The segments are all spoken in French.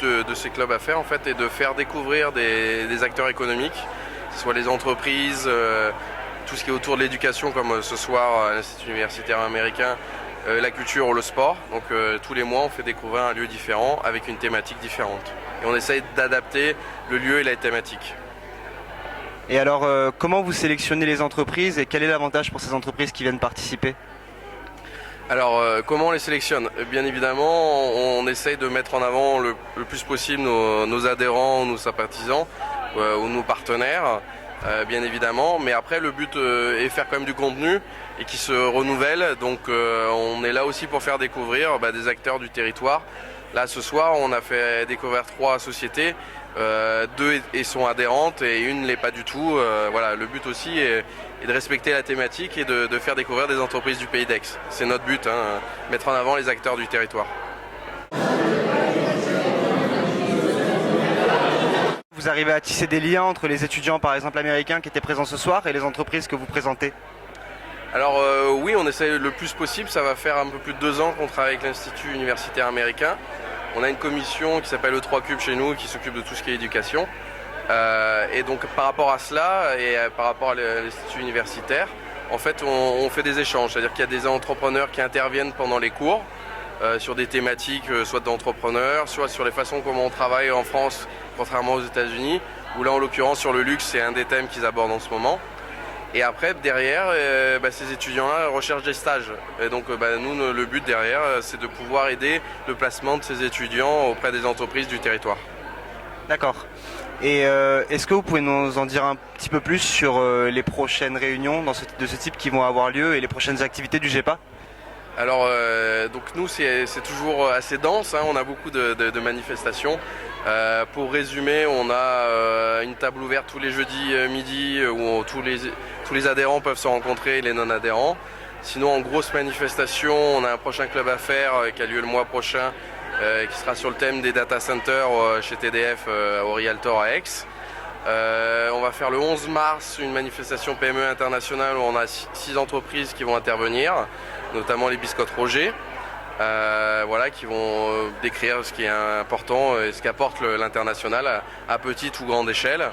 de ces clubs à faire en fait est de faire découvrir des acteurs économiques, que ce soit les entreprises, tout ce qui est autour de l'éducation comme ce soir à l'Institut universitaire américain, la culture ou le sport. Donc tous les mois on fait découvrir un lieu différent avec une thématique différente. Et on essaye d'adapter le lieu et la thématique. Et alors, comment vous sélectionnez les entreprises et quel est l'avantage pour ces entreprises qui viennent participer ? Alors, comment on les sélectionne ? Bien évidemment, on essaye de mettre en avant le plus possible nos adhérents, nos sympathisants ou nos partenaires, bien évidemment. Mais après, le but est de faire quand même du contenu et qui se renouvelle. Donc, on est là aussi pour faire découvrir des acteurs du territoire. Là, ce soir, on a fait découvrir 3 sociétés. 2 sont adhérentes et une ne l'est pas du tout. Voilà, le but aussi est de respecter la thématique et de faire découvrir des entreprises du Pays d'Aix. C'est notre but, mettre en avant les acteurs du territoire. Vous arrivez à tisser des liens entre les étudiants, par exemple américains, qui étaient présents ce soir et les entreprises que vous présentez ? Alors oui, on essaie le plus possible. Ça va faire un peu plus de 2 ans qu'on travaille avec l'Institut universitaire américain. On a une commission qui s'appelle E3Cube chez nous qui s'occupe de tout ce qui est éducation. Et donc par rapport à cela et par rapport à l'Institut universitaire, en fait on fait des échanges. C'est-à-dire qu'il y a des entrepreneurs qui interviennent pendant les cours sur des thématiques soit d'entrepreneurs, soit sur les façons comment on travaille en France contrairement aux États-Unis, où là en l'occurrence sur le luxe c'est un des thèmes qu'ils abordent en ce moment. Et après, derrière, ces étudiants-là recherchent des stages. Et donc, nous, le but derrière, c'est de pouvoir aider le placement de ces étudiants auprès des entreprises du territoire. D'accord. Et est-ce que vous pouvez nous en dire un petit peu plus sur les prochaines réunions de ce type qui vont avoir lieu et les prochaines activités du GEPA ? Alors, donc nous, c'est toujours assez dense. On a beaucoup de manifestations. Pour résumer, on a une table ouverte tous les jeudis midi où tous les adhérents peuvent se rencontrer et les non-adhérents. Sinon, en grosse manifestation, on a un prochain club à faire qui a lieu le mois prochain, qui sera sur le thème des data centers chez TDF au Rialtor à Aix. On va faire le 11 mars une manifestation PME internationale où on a 6 entreprises qui vont intervenir, notamment les Biscottes Roger. Qui vont décrire ce qui est important et ce qu'apporte l'international à petite ou grande échelle.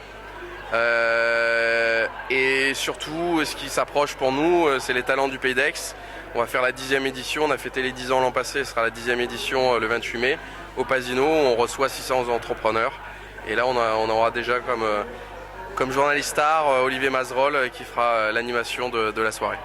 Et surtout, ce qui s'approche pour nous, c'est les talents du Pays d'Aix. On va faire la 10e édition, on a fêté les 10 ans l'an passé, ce sera la 10e édition le 28 mai au Pasino, où on reçoit 600 entrepreneurs. Et là, on aura déjà comme journaliste star Olivier Mazerolles qui fera l'animation de la soirée.